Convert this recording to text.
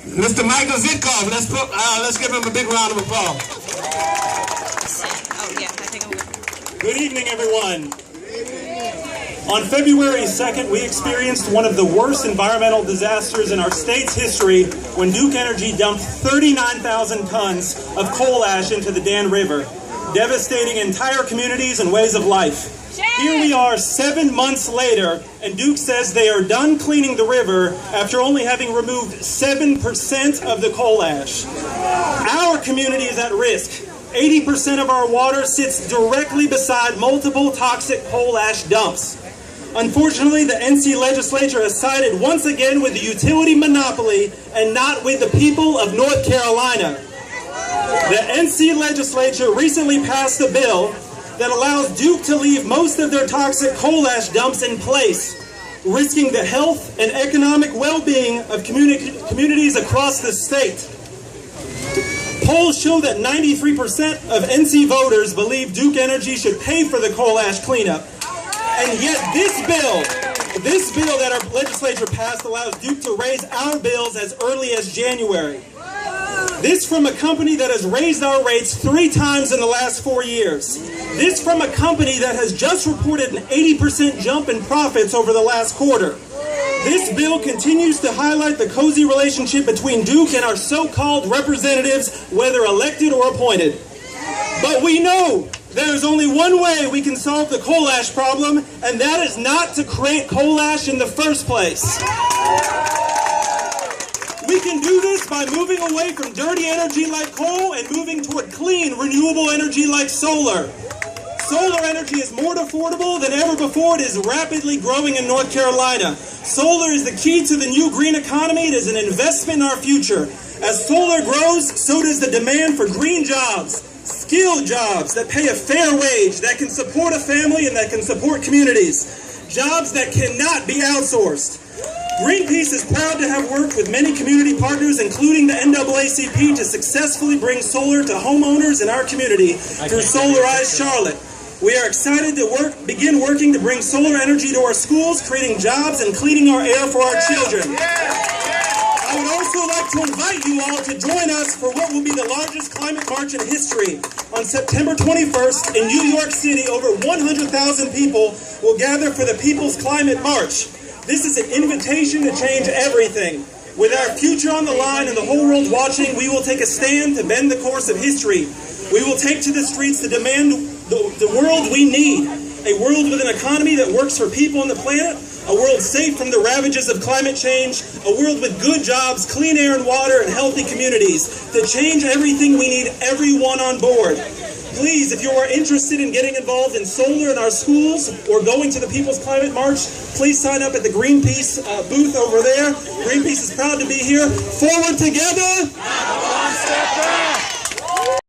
Mr. Michael Zytkow. Let's give him a big round of applause. Good evening, everyone. On February 2nd, we experienced one of the worst environmental disasters in our state's history when Duke Energy dumped 39,000 tons of coal ash into the Dan River, devastating entire communities and ways of life. Here we are 7 months later, and Duke says they are done cleaning the river after only having removed 7% of the coal ash. Our community is at risk. 80% of our water sits directly beside multiple toxic coal ash dumps. Unfortunately, the NC legislature has sided once again with the utility monopoly and not with the people of North Carolina. The NC legislature recently passed a bill that allows Duke to leave most of their toxic coal ash dumps in place, risking the health and economic well-being of communities across the state. Polls show that 93% of NC voters believe Duke Energy should pay for the coal ash cleanup. And yet this bill that our legislature passed allows Duke to raise our bills as early as January. This from a company that has raised our rates 3 times in the last 4 years. This from a company that has just reported an 80% jump in profits over the last quarter. This bill continues to highlight the cozy relationship between Duke and our so-called representatives, whether elected or appointed. But we know there is only one way we can solve the coal ash problem, and that is not to create coal ash in the first place. We can do this by moving away from dirty energy like coal and moving toward clean, renewable energy like solar. Solar energy is more affordable than ever before. It is rapidly growing in North Carolina. Solar is the key to the new green economy. It is an investment in our future. As solar grows, so does the demand for green jobs, skilled jobs that pay a fair wage, that can support a family and that can support communities. Jobs that cannot be outsourced. Greenpeace is proud to have worked with many community partners, including the NAACP, to successfully bring solar to homeowners in our community through Solarize Charlotte. We are excited to begin working to bring solar energy to our schools, creating jobs and cleaning our air for our children. I would also like to invite you all to join us for what will be the largest climate march in history. On September 21st in New York City, over 100,000 people will gather for the People's Climate March. This is an invitation to change everything. With our future on the line and the whole world watching, we will take a stand to bend the course of history. We will take to the streets to demand the world we need. A world with an economy that works for people on the planet. A world safe from the ravages of climate change. A world with good jobs, clean air and water, and healthy communities. To change everything, we need everyone on board. Please, if you are interested in getting involved in solar in our schools or going to the People's Climate March, please sign up at the Greenpeace booth over there. Greenpeace is proud to be here. Forward together. Not one step back.